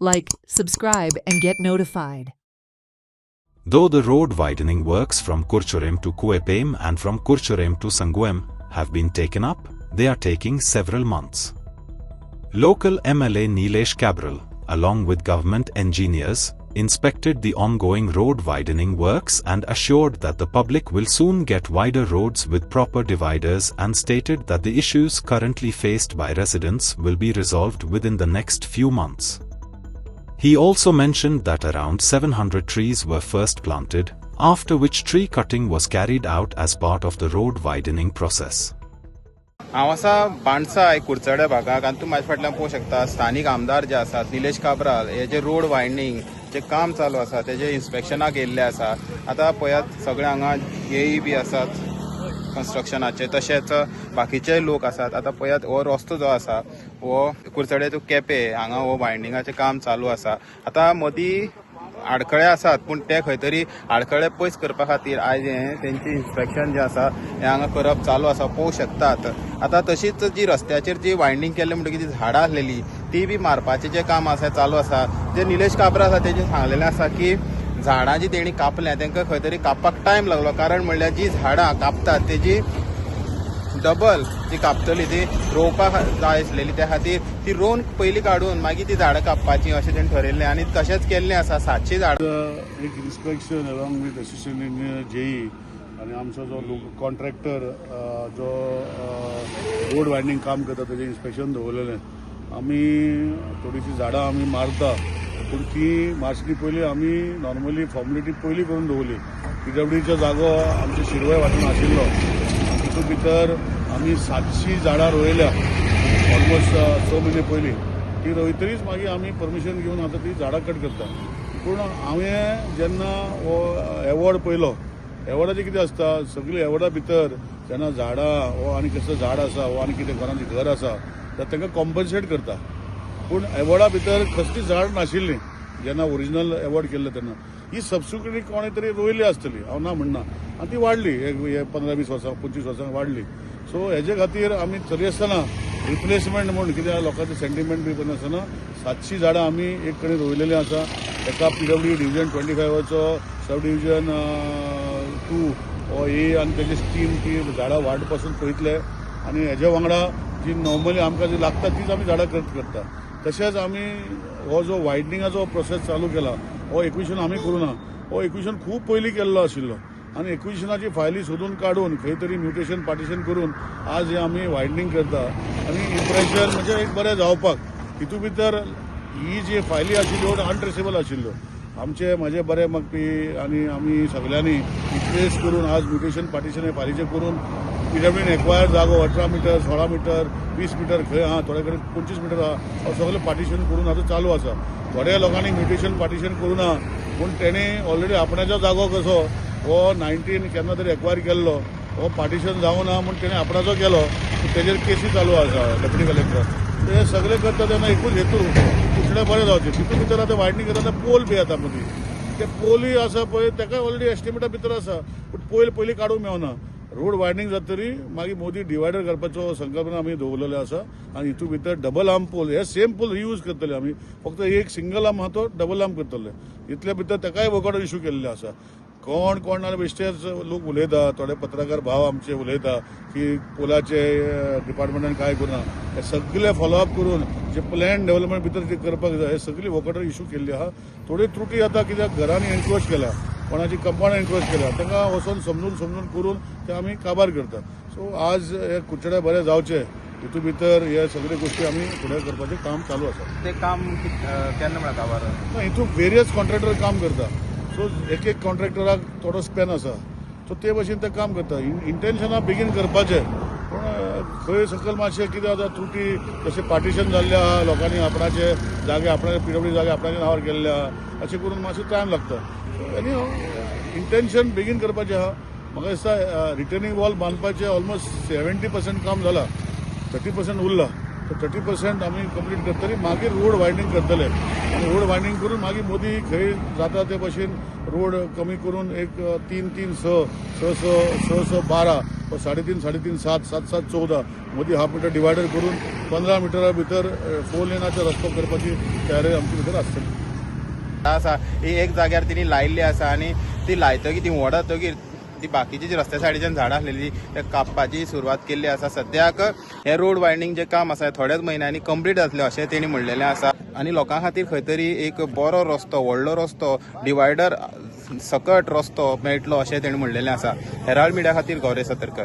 Like, subscribe, and get notified. Though the road widening works from Kurchurem to Kuepem and from Kurchurem to Sanguem have been taken up, they are taking several months. Local MLA Nilesh Cabral, along with government engineers, inspected the ongoing road widening works and assured that the public will soon get wider roads with proper dividers, and stated that the issues currently faced by residents will be resolved within the next few months. He also mentioned that around 700 trees were first planted, after which tree cutting was carried out as part of the road widening process. हांव आसा बाणसा कुर्चड्या भागाक आनी तूं म्हाज्या फाटल्यान पळोवंक शकता स्थानीक आमदार जे आसात निलेश काब्राल हे जे रोड वायडनींग जे काम चालू आसा तेजे इन्स्पेक्शनाक येयल्ले आसा. आतां पळयात सगळे हांगा एई बी आसात कन्स्ट्रक्शनाचे, तशेंच बाकीचे लोक आसात. आतां पळयात हो रस्तो जो आसा हो कुर्चडे टू केपें हांगा हो वायडनिंगाचें काम चालू आसा. आतां मदीं आडखळे आसात पूण ते खंय तरी आडखळे पयस करपा खातीर आयज तेंची इन्स्पेक्शन जे आसा हें हांगा करप चालू आसा पळोवंक शकतात. आतां तशीच जी रस्त्याचेर जी वायडनींग केल्ली म्हणटकीर जी झाडां आसलेली ती बी मारपाचें जें काम आसा चालू आसा. जे निलेश काब्रा आसा तेजें सांगलेलें आसा की झाडां जी तेणी कापल्या तांकां खंय तरी कापपाक टायम लागलो, कारण म्हणल्यार जी झाडां कापतात तेजी डबल जी कापतली ती रोवपाक जाय आसलेली, त्या खातीर ती रोवन पयलीं काडून मागीर ती झाडां कापपाची अशें तेणें ठरयल्लें आनी तशेंच केल्लें आसा. 700 झाडां एक inspection along with assistant engineer JE आनी आमचो जो कॉन्ट्रॅक्टर जो रोड वायडनींग काम करता तेजें इन्स्पेक्शन दवरलेलें. आमी थोडीशीं झाडां आमी मारता पूण ती मारची पयलीं आमी नॉर्मली फॉर्मेलिटी पयलीं करून दवरली. PWDचो जागो आमच्या शिरवय वाठारांत आशिल्लो, तितूंत भितर आमी 700 झाडां रोयल्या ऑलमोस्ट 6 म्हयने पयलीं. ती रोयतरीच मागीर आमी परमिशन घेवन आतां ती झाडां कट करता. पूण हांवें जेन्ना हो एवॉर्ड पयलो, एवॉर्डाचें कितें आसता, सगळी एवॉर्डा भितर जेन्ना झाडां वो आनी कसलें झाड आसा वो आनी कितें घरांची घर आसा जाल्यार तांकां कॉम्पन्सेट करता. पूण एवॉर्डा भितर कसलीच झाड नाशिल्लीं जेन्ना ओरिजिनल एवॉर्ड केल्ले तेन्ना. ही सबसिक्वेंटली कोणे तरी रोयली आसतली, हांव ना म्हणना, आनी ती वाडली 15-20 वर्सां 25 वर्सांक वाडली. सो हेजे खातीर आमी तरी आसतना रिप्लेसमेंट म्हूण कित्याक लोकांचे सेंटिमेंट बी करनासतना 700 झाडां आमी एक कडेन रोयलेलीं आसा. एका PWD डिव्हिजन 25चो सब डिव्हिजन 2 हो ए आनी तेजी टीम ती झाडां वाड पासून पळयतले आनी हेज्या वांगडा जी नॉर्मली आमकां जी लागता तीच आमी झाडां करता. तशेंच आमी हो जो वायडनिंगाचो प्रोसेस चालू केला हो एक्विशन आमी करूना, हो एक्विशन खूब पयलीं केल्लो आशिल्लो आनी एक्विशनाची फायली सोदून काडून खंय तरी म्युटेशन पार्टिशन करून आज हे आमी वायडनिंग करता. आनी इम्प्रेशन म्हणजे एक बरें जावपाक हितून भितर ही जी फायली आशिल्ल्यो अनट्रेसेबल आशिल्ल्यो आमचे म्हजे बरे मागपी आनी आमी सगळ्यांनी ट्रेस करून आज म्युटेशन पार्टिशन हे फायलीचे करून PWDन एक्वायर जागो 18 मिटर 16 मिटर 20 मिटर खंय आहा, थोडे कडेन 25 मिटर आहा, सगळें पार्टिशन करून आतां चालू आसा. थोड्या लोकांनी म्युटेशन पार्टिशन करूना पूण तेणी ऑलरेडी आपणाचो जागो कसो हो 19 केन्ना तरी एक्वायर केल्लो, हो पार्टिशन जावना म्हूण तेणें आपणाचो केलो, तेजेर केसी चालू आसा डेप्युटी कलेक्टर. ते सगळे करता तेन्ना एकूच हेतू कुसडें बरें जावचें. तितून भितर आतां वायडनींग करता पोल बी येता मदीं, ते पोली आसा पळय तेका ऑलरेडी एस्टिमेटा भितर आसा पूण पयलीं काडूंक मेळना. रोड वायडनींग जातरी मागीर मोदी डिवायडर करपाचो संकल्पना आमी दवरलेलो आसा आनी हितून भितर डबल आर्म पोल हे सेम पोल रियूज करतले आमी. फक्त एक सिंगल आर्म आहा तो डबल आर्म करतले. इतल्या भितर ताकाय वगड इश्यू केल्ले आसा. कोण नाल्यार बेश्टेच लोक उलयता, थोडे पत्रकार भाव आमचे उलयता की पोलाचे डिपार्टमेंटान काय करना. हे सगळे फॉलोअप करून जे प्लॅन डेव्हलपमेंट भितर जे करपाक जाय हे सगळी वगड इश्यू केल्ली आहा. थोडी त्रुटी आता कित्याक घरांनी एनक्रोच केल्या, कोणाची कंपाउंड एनक्रोच केल्या, तांकां वचून समजून करून ते आमी काबार करता. सो आज हे कुचडे बरें जावचे हितून भितर हे सगळे गोष्टी आमी फुडें करपाचें काम चालू आसा. ते काम केन्ना म्हळ्यार काबार हितून वेरियस कॉन्ट्रॅक्टर काम करता. सो एक कॉन्ट्रॅक्टराक थोडो स्पॅन आसा, सो ते भशेन ते काम करता. इंटेन्शना बेगीन करपाचें पूण खंय सकयल मातशें कितें जाता त्रुटी जशें पार्टिशन जाल्लें आहा, लोकांनी आपणाचे जागे आपणाचे PWD जागे आपणाच्या नांवार केल्ले आहा, अशें करून मातशें टायम लागता. एनी इंटेन्शन बेगीन करपाचें आहा. म्हाका दिसता रिटर्निंग वॉल बांदपाचें ऑलमोस्ट 70% काम जालां, 30% उरलां. तर 30% आमी कंप्लीट करतली. मागीर रोड वायडनींग करतले आनी रोड वायडनींग करून मागीर मोदी खंय जाता ते भशेन रोड कमी करून एक 3-3-6, 6-6-12, 3.5-3.5, 7-7-7, 14 मोदी हाफ मिटर डिवायडर करून 15 मिटरा भितर 4 लेनाचो रस्तो करपाची तयारी आमचे भितर आसतली. आसा ही एक जाग्यार तिणी लायिल्ली आसा आनी ती लायतकीर ती वडतकीर ती बाकीची जी रस्त्या सायडीच्यान झाडां आसलेली ते कापपाची सुरवात केल्ली आसा. सद्याक हे रोड वायडनींग जे काम आसा थोड्याच म्हयन्यांनी कंप्लीट जातलें अशें तेणी म्हणलेलें आसा आनी लोकां खातीर खंय तरी एक बरो रस्तो व्हडलो रस्तो डिवायडर सकट रस्तो मेळटलो अशें तेणी म्हणलेलें आसा. हेराल्ड मिडिया खातीर गौरव सतरकर.